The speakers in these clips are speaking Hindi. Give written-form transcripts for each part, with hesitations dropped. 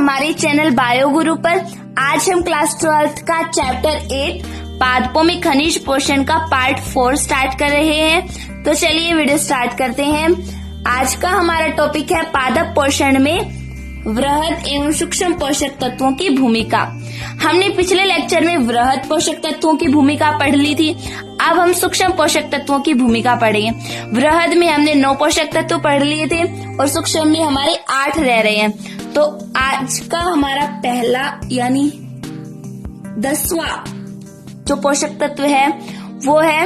हमारे चैनल बायो गुरु पर। आज हम क्लास 12th का चैप्टर 8 पादपों में खनिज पोषण का पार्ट 4 स्टार्ट कर रहे हैं। तो चलिए वीडियो स्टार्ट करते हैं। आज का हमारा टॉपिक है पादप पोषण में वृहद एवं सूक्ष्म पोषक तत्वों की भूमिका। हमने पिछले लेक्चर में वृहद पोषक तत्वों की भूमिका पढ़ ली थी। अब हम सूक्ष्म पोषक तत्वों की भूमिका पढ़ेंगे। वृहद में हमने 9 पोषक तत्व पढ़ लिए थे और सूक्ष्म में हमारे 8 रह रहे हैं। तो आज का हमारा पहला यानी 10वां जो पोषक तत्व है वो है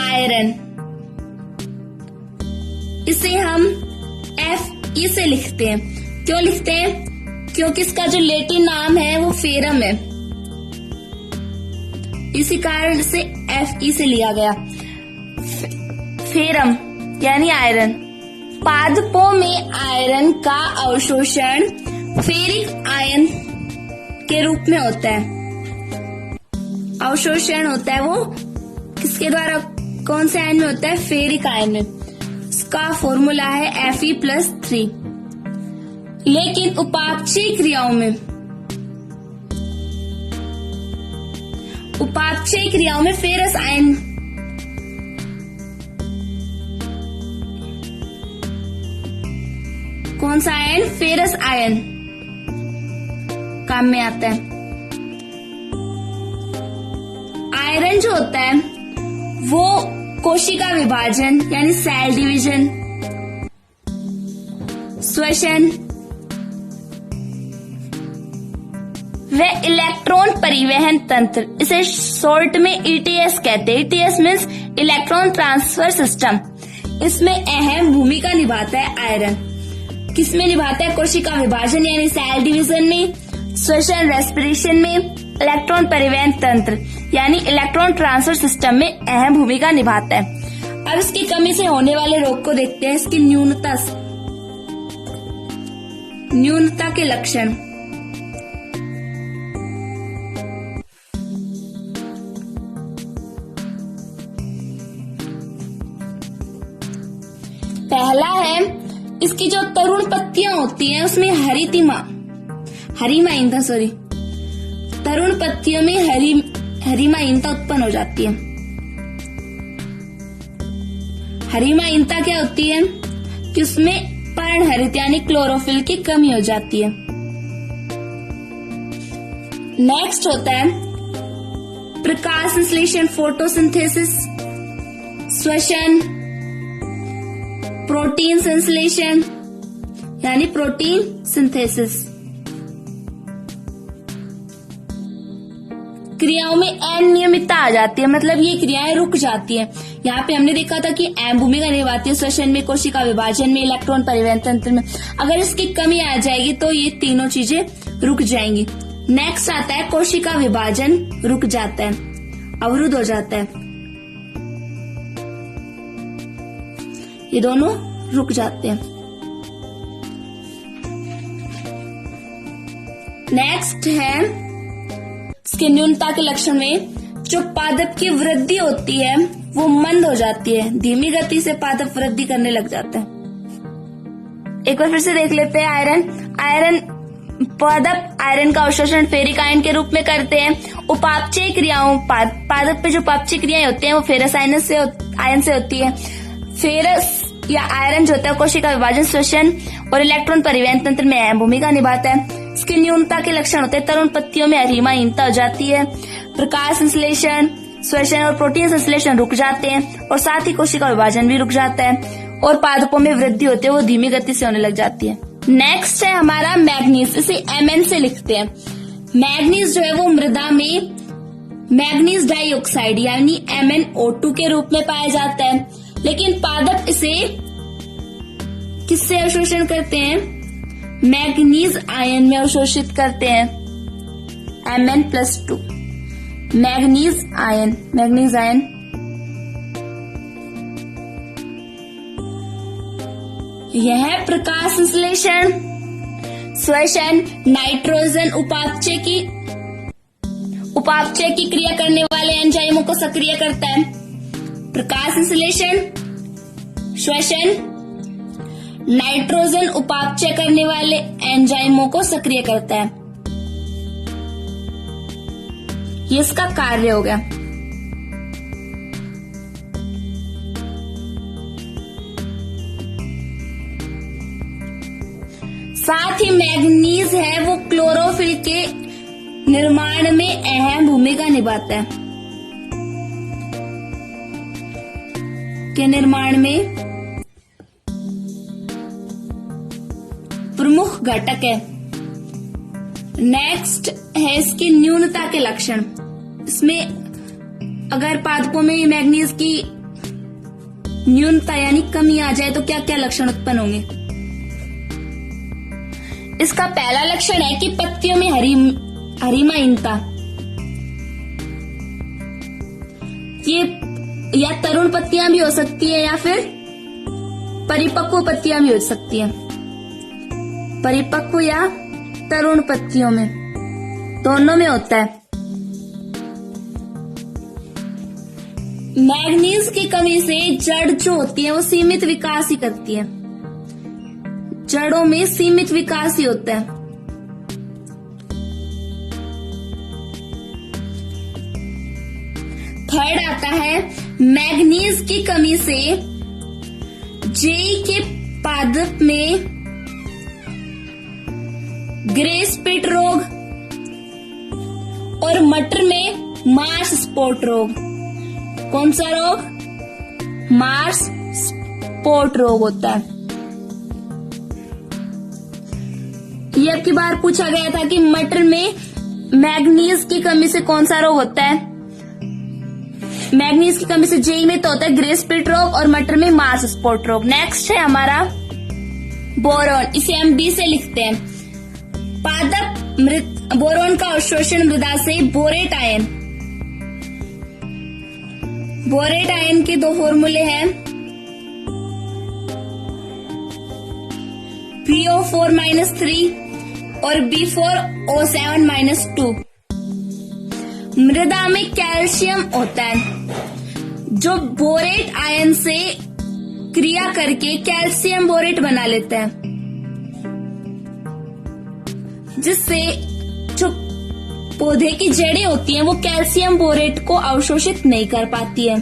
आयरन। इसे हम Fe से लिखते हैं। क्यों लिखते हैं? क्योंकि इसका जो लैटिन नाम है वो फेरम है, इसी कारण से Fe से लिया गया। फेरम यानी आयरन। पादपों में आयरन का अवशोषण फेरिक आयन के रूप में होता है। अवशोषण होता है वो किसके द्वारा, कौन से आयन में होता है? फेरिक आयन में। इसका फॉर्मूला है Fe+3। लेकिन उपापचयी क्रियाओं में फेरस आयन कौन सा आयन? फेरस आयन काम में आता है। आयरन जो होता है वो कोशिका विभाजन यानी सेल डिवीजन, श्वसन व इलेक्ट्रॉन परिवहन तंत्र, इसे शॉर्ट में ETS कहते हैं। ETS means electron transfer system. इसमें अहम भूमिका निभाता है आयरन। किसमें निभाता है? कोशिका विभाजन यानी सेल डिवीजन में, श्वसन रेस्पिरेशन में, इलेक्ट्रॉन परिवहन तंत्र यानी इलेक्ट्रॉन ट्रांसफर सिस्टम में अहम भूमिका निभाता है। अब इसकी कमी से होने वाले रोग को देखते हैं। इसकी न्यूनता के लक्षण। पहला है इसकी जो तरुण पत्तियां होती हैं उसमें तरुण पत्तियों में हरिमाहीनता उत्पन्न हो जाती है। हरिमाहीनता क्या होती है? कि उसमें पर्णहरित यानी क्लोरोफिल की कमी हो जाती है। नेक्स्ट होता है प्रकाश संश्लेषण, फोटोसिंथेसिस, श्वसन, प्रोटीन संश्लेषण यानी प्रोटीन सिंथेसिस। क्रियाओं में अनियमितता आ जाती है, मतलब ये क्रियाएं रुक जाती हैं। यहाँ पे हमने देखा था कि अहम भूमिका निभाती है श्वसन में, कोशिका विभाजन में, इलेक्ट्रॉन परिवहन तंत्र में। अगर इसकी कमी आ जाएगी तो ये तीनों चीजें रुक जाएंगी। नेक्स्ट आता है कोशिका विभाजन रुक जाता है, अवरुद्ध हो जाता है। ये दोनों रुक जाते हैं। नेक्स्ट है इसके न्यूनता के लक्षण में जो पादप की वृद्धि होती है वो मंद हो जाती है। धीमी गति से पादप वृद्धि करने लग जाता है। एक बार फिर से देख लेते हैं। पादप आयरन का अवशोषण फेरिक आयन के रूप में करते हैं। उपापचयी क्रियाओं, पादप पे जो उपापचयी क्रियाएं होती हैं वो फेरस आयन से होती है। फेरस या आयरन जो होता है कोशिका विभाजन, श्वसन और इलेक्ट्रॉन परिवहन तंत्र में अहम भूमिका निभाता है। इसकी न्यूनता के लक्षण होते हैं तरुण पत्तियों में हरिमाहीनता हो जाती है, प्रकाश संश्लेषण, श्वसन और प्रोटीन संश्लेषण रुक जाते हैं और साथ ही कोशिका विभाजन भी रुक जाता है और पादपों में वृद्धि होती है वो धीमी गति से होने लग जाती है। नेक्स्ट है हमारा मैग्नीज। इसे Mn से लिखते हैं। मैग्नीज जो है वो मृदा में मैग्नीज डाइऑक्साइड यानी MnO2 के रूप में पाया जाता है। लेकिन पादप इसे किससे अवशोषण करते हैं? मैग्नीज आयन में अवशोषित करते हैं, Mn+2। मैग्नीज आयन यह प्रकाश संश्लेषण, श्वसन, नाइट्रोजन उपापचय की क्रिया करने वाले एंजाइमों को सक्रिय करता है। प्रकाश संश्लेषण, श्वसन, नाइट्रोजन उपापचय करने वाले एंजाइमों को सक्रिय करता है। ये इसका कार्य हो गया। साथ ही मैग्नीज है वो क्लोरोफिल के निर्माण में अहम भूमिका निभाता है। के निर्माण में प्रमुख घटक है। नेक्स्ट है इसकी न्यूनता के लक्षण। इसमें अगर पादपों में मैग्नीज की न्यूनता यानी कमी आ जाए तो क्या क्या लक्षण उत्पन्न होंगे। इसका पहला लक्षण है कि पत्तियों में हरिमाहीनता। ये या तरुण पत्तियां भी हो सकती है या फिर परिपक्व पत्तियां भी हो सकती है। परिपक्व या तरुण पत्तियों में, दोनों में होता है। मैग्नीज की कमी से जड़ जो होती है वो सीमित विकास ही करती है। जड़ों में सीमित विकास ही होता है। थर्ड आता है मैग्नीज की कमी से जेई के पादप में ग्रे स्पिट रोग और मटर में मार्स स्पॉट रोग। कौन सा रोग? मार्स स्पॉट रोग होता है। ये अब की बार पूछा गया था कि मटर में मैग्नीज की कमी से कौन सा रोग होता है। मैग्नीज की कमी से जेई में तो होता है ग्रे स्पिट रोग और मटर में मार्स स्पॉट रोग। नेक्स्ट है हमारा बोरॉन। इसे हम बी से लिखते हैं। पादप बोरॉन का अवशोषण मृदा से बोरेट आयन। बोरेट आयन के दो फॉर्मूले हैं, BO4-3 और B4O7-2। मृदा में कैल्शियम होता है जो बोरेट आयन से क्रिया करके कैल्शियम बोरेट बना लेता है, जिससे जो पौधे की जड़ें होती हैं वो कैल्शियम बोरेट को अवशोषित नहीं कर पाती है।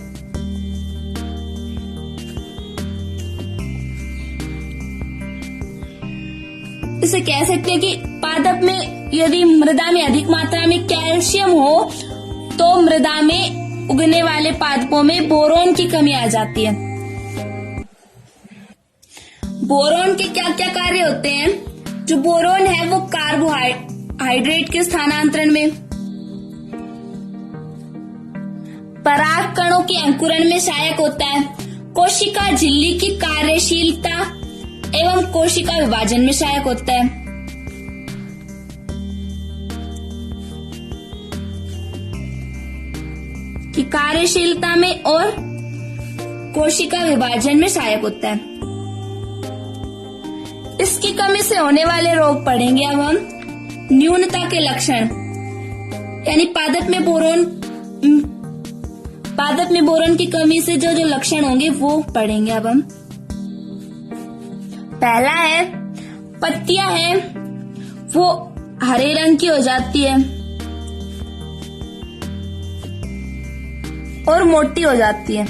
इसे कह सकते हैं कि पादप में यदि मृदा में अधिक मात्रा में कैल्शियम हो तो मृदा में उगने वाले पादपों में बोरॉन की कमी आ जाती है। बोरॉन के क्या क्या कार्य होते हैं? जो बोरॉन है वो कार्बोहाइड्रेट के स्थानांतरण में, पराग कणों के अंकुरण में सहायक होता है, कोशिका झिल्ली की कार्यशीलता एवं कोशिका विभाजन में सहायक होता है। कि कार्यशीलता में और कोशिका विभाजन में सहायक होता है। इसकी कमी से होने वाले रोग पढ़ेंगे अब हम। न्यूनता के लक्षण यानी पादप में बोरॉन की कमी से जो जो लक्षण होंगे वो पढ़ेंगे अब हम। पहला है पत्तियां हैं वो हरे रंग की हो जाती है और मोटी हो जाती है।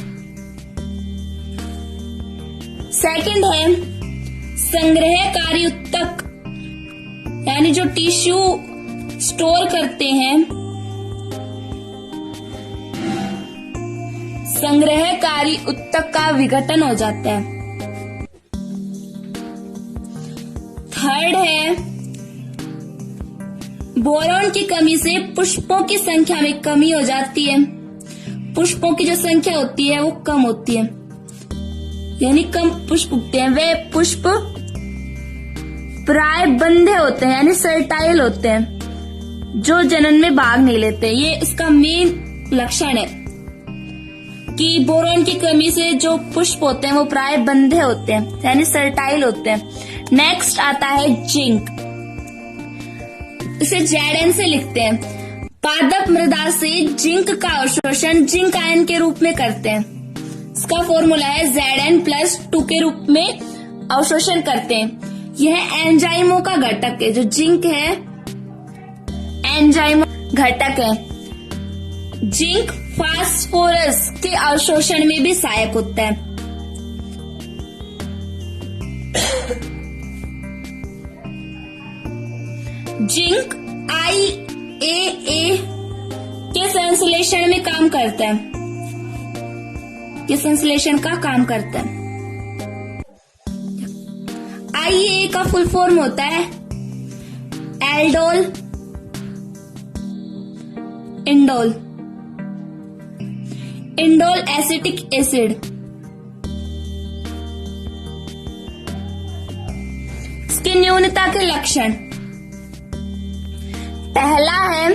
सेकंड है संग्रहकारी ऊतक यानी जो टिश्यू स्टोर करते हैं, संग्रहकारी ऊतक का विघटन हो जाता है। थर्ड है बोरॉन की कमी से पुष्पों की संख्या में कमी हो जाती है। पुष्पों की जो संख्या होती है वो कम होती है, यानी कम पुष्प उगते हैं। वे पुष्प प्राय बंधे होते हैं यानी सर्टाइल होते हैं, जो जनन में भाग नहीं लेते। ये इसका मेन लक्षण है कि बोरॉन की कमी से जो पुष्प होते हैं वो प्राय बंधे होते हैं यानी सर्टाइल होते हैं। नेक्स्ट आता है जिंक। इसे Zn से लिखते हैं। पादप मृदा से जिंक का अवशोषण जिंक आयन के रूप में करते हैं। इसका फॉर्मूला है Zn+2 के रूप में अवशोषण करते हैं। यह एंजाइमों का घटक है। जो जिंक है एंजाइम घटक है। जिंक फास्फोरस के अवशोषण में भी सहायक होता है। जिंक IAA के संश्लेषण में काम करता है। ये संश्लेषण का काम करता है। IAA का फुल फॉर्म होता है एल्डोल इंडोल एसिटिक एसिड। इसकी न्यूनता के लक्षण, पहला है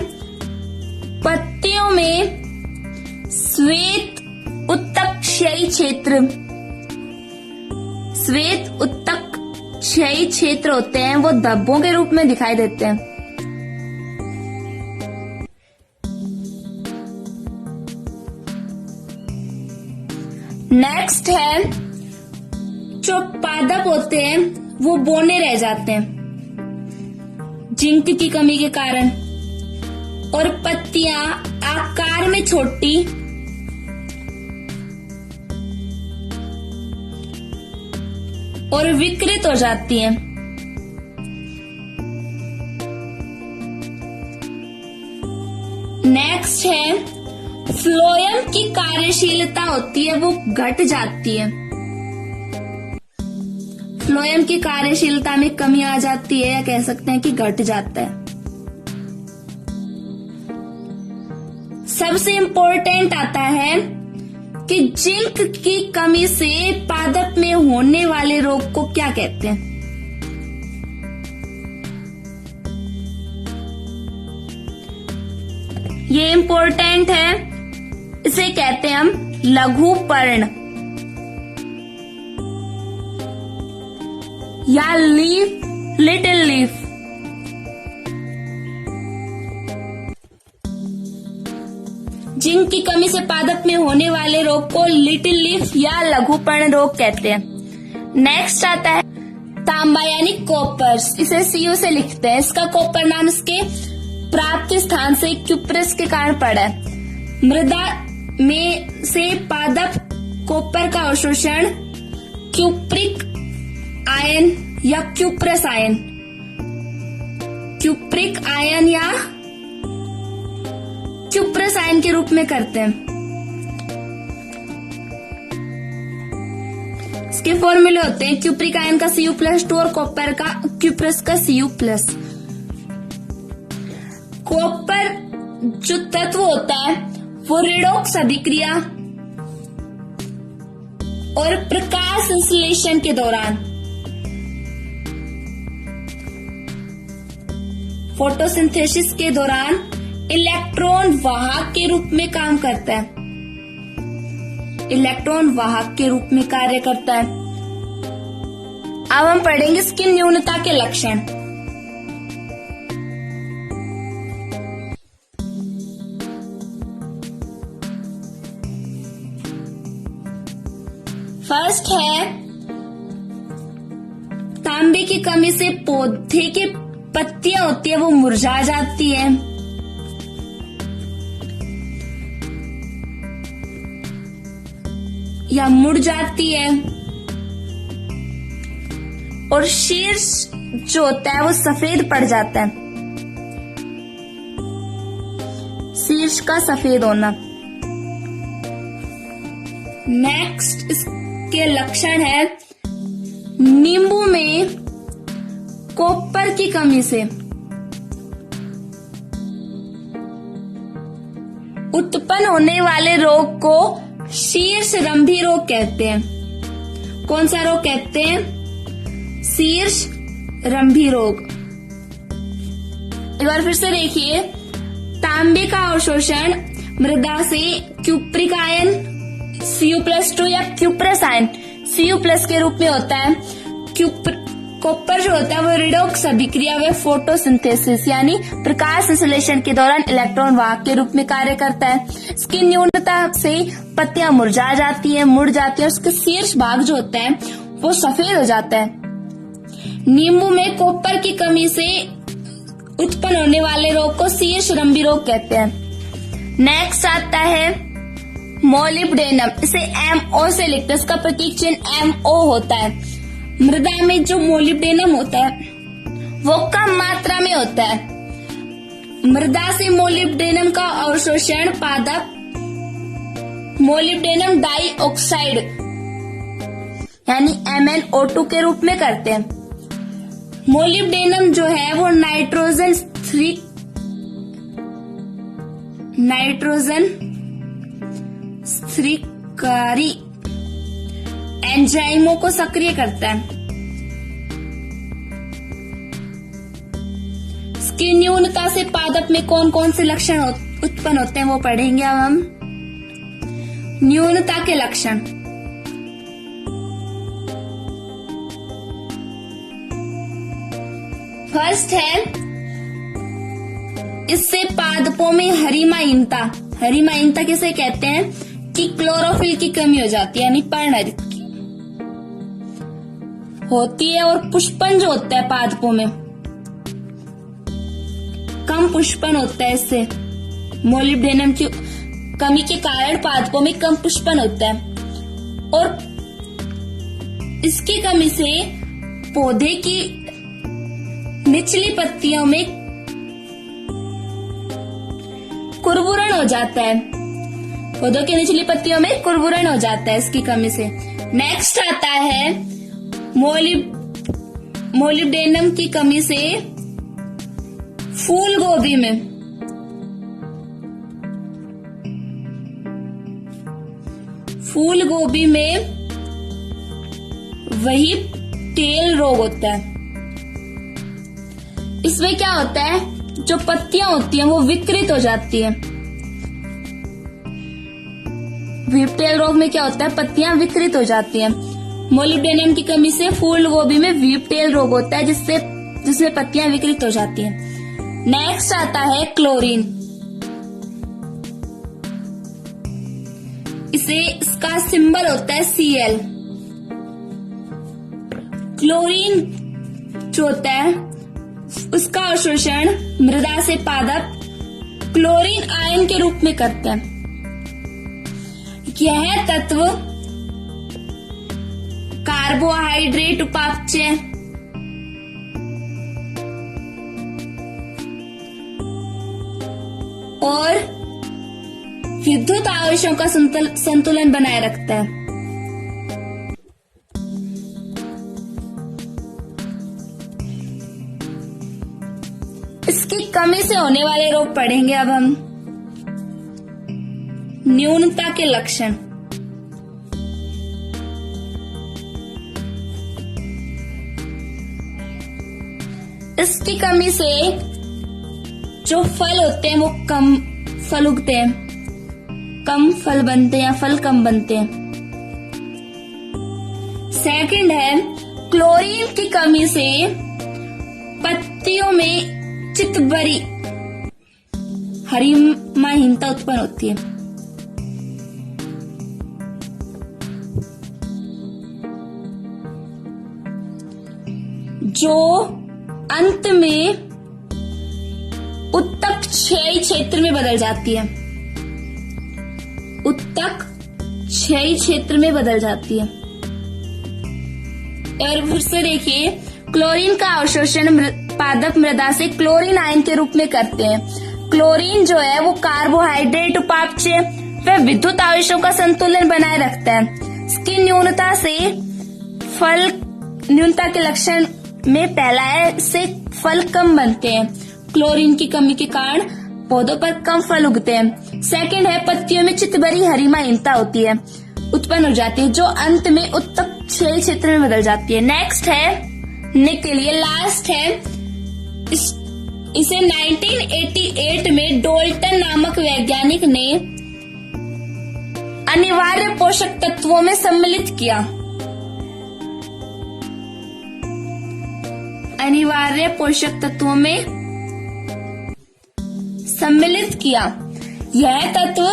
पत्तियों में श्वेत उत्तक क्षयी क्षेत्र। श्वेत उत्तक क्षयी क्षेत्र होते हैं, वो धब्बों के रूप में दिखाई देते हैं। नेक्स्ट है जो पादप होते हैं वो बौने रह जाते हैं जिंक की कमी के कारण, और पत्तियां आकार में छोटी और विकृत हो जाती हैं। नेक्स्ट है फ्लोएम की कार्यशीलता होती है वो घट जाती है। फ्लोएम की कार्यशीलता में कमी आ जाती है, या कह सकते हैं कि घट जाता है। सबसे इंपॉर्टेंट आता है कि जिंक की कमी से पादप में होने वाले रोग को क्या कहते हैं। ये इंपॉर्टेंट है, इसे कहते हैं हम लघुपर्ण या लिटिल लीफ। जिंक की कमी से पादप में होने वाले रोग को लिटिल लीफ या लघुपर्ण रोग कहते हैं। नेक्स्ट आता है तांबा यानी कॉपर। इसे Cu से लिखते हैं। इसका कॉपर नाम इसके प्राप्ति स्थान से क्यूप्रस के कारण पड़ा है। मृदा में से पादप कॉपर का अवशोषण क्यूप्रिक आयन या क्यूप्रस आयन या क्यूप्रस आयन के रूप में करते हैं। इसके फॉर्मूले होते हैं क्यूप्रिक आयन का Cu+2 और कॉपर का क्यूप्रस का Cu+। कॉपर जो तत्व होता है वो रेडॉक्स अभिक्रिया और प्रकाश संश्लेषण के दौरान फोटोसिंथेसिस के दौरान इलेक्ट्रॉन वाहक के रूप में काम करता है। इलेक्ट्रॉन वाहक के रूप में कार्य करता है। अब हम पढ़ेंगे इसकी न्यूनता के लक्षण। फर्स्ट है तांबे की कमी से पौधे के पत्तियां होती है वो मुरझा जाती है। या मुड़ जाती है, और शीर्ष जो होता है वो सफेद पड़ जाता है। शीर्ष का सफेद होना। नेक्स्ट इसके लक्षण है नींबू में कॉपर की कमी से उत्पन्न होने वाले रोग को शीर्षरंभी रोग कहते हैं। कौन सा रोग कहते हैं? शीर्षरंभी रोग। एक बार फिर से देखिए, तांबे का अवशोषण मृदा से क्यूप्रिक आयन Cu+2 या क्यूप्रस आयन Cu+ के रूप में होता है। कॉपर जो होता है वो रिडॉक्स अभिक्रिया व फोटोसिंथेसिस यानी प्रकाश संश्लेषण के दौरान इलेक्ट्रॉन वाहक के रूप में कार्य करता है। इसकी न्यूनता से पत्तियां मुरझा जाती है, मुड़ जाती है। उसके शीर्ष भाग जो होता है वो सफेद हो जाता है। नींबू में कॉपर की कमी से उत्पन्न होने वाले रोग को शीर्षरंबी रोग कहते हैं। नेक्स्ट आता है मोलिब्डेनम, इसे MO से लिखते हैं, इसका प्रतीक चिन्ह MO होता है। मृदा में जो मोलिब्डेनम होता है वो कम मात्रा में होता है। मृदा से मोलिब्डेनम का अवशोषण पादप मोलिब्डेनम डाइऑक्साइड यानी MnO2 के रूप में करते हैं। मोलिब्डेनम जो है वो नाइट्रोजन स्थिरीकारी एंजाइमों को सक्रिय करता है। इसकी न्यूनता से पादप में कौन कौन से लक्षण उत्पन्न होते हैं वो पढ़ेंगे अब हम। न्यूनता के लक्षण, फर्स्ट है इससे पादपों में हरिमाहीनता किसे कहते हैं कि क्लोरोफिल की कमी हो जाती है, यानी पर्णहरित की होती है। और पुष्पन जो होता है पादपों में कम पुष्पन होता है। इससे मोलिब्डेनम की कमी के कारण पादपों में कम पुष्पन होता है और इसकी कमी से पौधे की निचली पत्तियों में कुरबुरण हो जाता है। पौधों की निचली पत्तियों में कुरबुरण हो जाता है इसकी कमी से। नेक्स्ट आता है मोलिब्डेनम की कमी से फूल गोभी में वही टेल रोग होता है। इसमें क्या होता है, जो पत्तियां होती हैं वो विकृत हो जाती है। व्हीपटेल रोग में क्या होता है, पत्तियां विकृत हो जाती हैं। मोलिब्डेनम की कमी से फूल गोभी में व्हीपटेल रोग होता है जिसमें पत्तियां विकृत हो जाती हैं। नेक्स्ट आता है क्लोरीन। इसका सिंबल होता है Cl। क्लोरीन जो होता है उसका अवशोषण मृदा से पादप क्लोरीन आयन के रूप में करते हैं। यह तत्व कार्बोहाइड्रेट उपापचय और विद्युत आवेशों का संतुलन बनाए रखता है। इसकी कमी से होने वाले रोग पढ़ेंगे अब हम। न्यूनता के लक्षण, इसकी कमी से जो फल होते हैं वो कम फल उगते हैं, कम फल बनते हैं या फल कम बनते हैं। सेकंड है क्लोरीन की कमी से पत्तियों में चितबरी हरिमाहीनता उत्पन्न होती है। जो अंत में उत्तक क्षयी क्षेत्र में बदल जाती है। उत्तक क्षयी क्षेत्र में बदल जाती है। और फिर से देखिए, क्लोरीन का अवशोषण पादप मृदा से क्लोरीन आयन के रूप में करते हैं। क्लोरीन जो है वो कार्बोहाइड्रेट उपापचय व विद्युत आवेशों का संतुलन बनाए रखता है। इसकी न्यूनता से फल, न्यूनता के लक्षण में पहला है इससे फल कम बनते हैं। क्लोरीन की कमी के कारण पौधों पर कम फल उगते हैं। सेकंड है पत्तियों में चितबरी हरिमाहीनता होती है, उत्पन्न हो जाती है, जो अंत में उत्तक क्षयी क्षेत्र में बदल जाती है। नेक्स्ट है निकल, ये लास्ट है। इसे 1988 में डोल्टन नामक वैज्ञानिक ने अनिवार्य पोषक तत्वों में सम्मिलित किया। अनिवार्य पोषक तत्वों में सम्मिलित किया। यह तत्व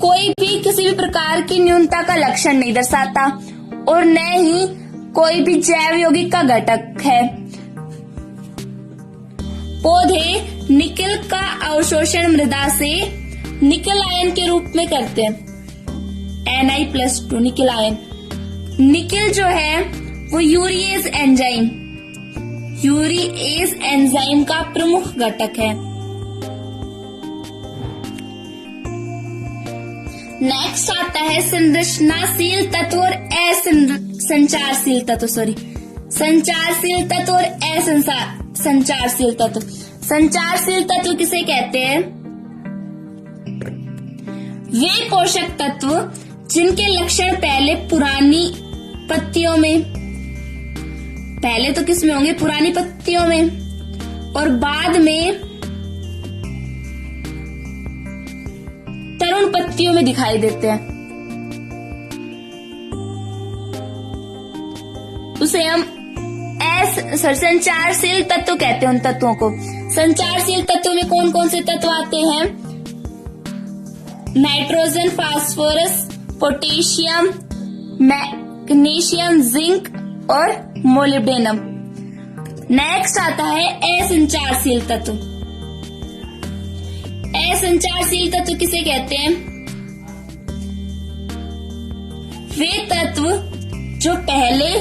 कोई भी किसी भी प्रकार की न्यूनता का लक्षण नहीं दर्शाता और न ही कोई भी जैव यौगिक का घटक है। पौधे निकेल का अवशोषण मृदा से निकेल आयन के रूप में करते हैं, Na+2 निकेल आयन। निकेल जो है वो यूरिएज एंजाइम का प्रमुख घटक है। नेक्स्ट आता है संरचनाशील तत्व और संचारशील तत्व, संचारशील तत्व और असंचारशील तत्व। संचारशील तत्व किसे कहते हैं? वे पोषक तत्व जिनके लक्षण पहले पुरानी पत्तियों में, पहले तो किस में होंगे? पुरानी पत्तियों में, और बाद में तरुण पत्तियों में दिखाई देते हैं। उसे हम संचारशील तत्व कहते हैं उन तत्वों को। संचारशील तत्वों में कौन कौन से तत्व आते हैं? Nitrogen, phosphorus, potassium, magnesium, zinc और मोलिब्डेनम। नेक्स्ट आता है असंचारशील तत्व। असंचारशील तत्व किसे कहते हैं? वे तत्व जो पहले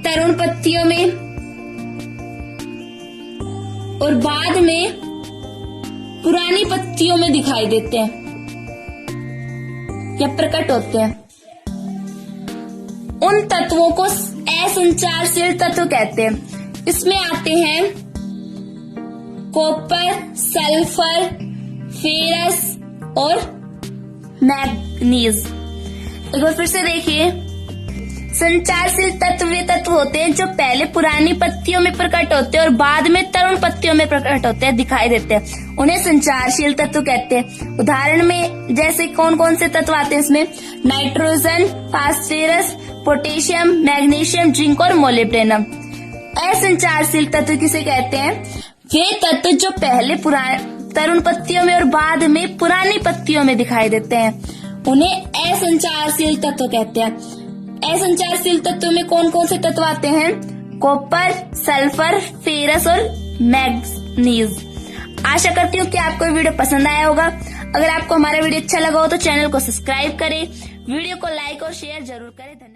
तरुण पत्तियों में और बाद में पुरानी पत्तियों में दिखाई देते हैं या प्रकट होते हैं, उन तत्वों को असंचारशील तत्व कहते हैं। इसमें आते हैं कॉपर, सल्फर, फेरस और मैग्नीज। एक बार फिर से देखिए, संचारशील तत्व वे तत्व होते हैं जो पहले पुरानी पत्तियों में प्रकट होते हैं और बाद में तरुण पत्तियों में प्रकट होते हैं, दिखाई देते हैं, उन्हें संचारशील तत्व कहते हैं। उदाहरण में जैसे कौन कौन से तत्व आते हैं इसमें? Nitrogen, phosphorus, potassium, magnesium, zinc और मोलिब्डेनम। असंचारशील तत्व किसे कहते हैं? वे तत्व जो पहले तरुण पत्तियों में और बाद में पुरानी पत्तियों में दिखाई देते हैं, उन्हें असंचारशील तत्व कहते हैं। असंचारशील तत्व में कौन कौन से तत्व आते हैं? कॉपर, सल्फर, फेरस और मैग्नीज। आशा करती हूँ कि आपको वीडियो पसंद आया होगा। अगर आपको हमारा वीडियो अच्छा लगा हो तो चैनल को सब्सक्राइब करें, वीडियो को लाइक और शेयर जरूर करें। धन्यवाद।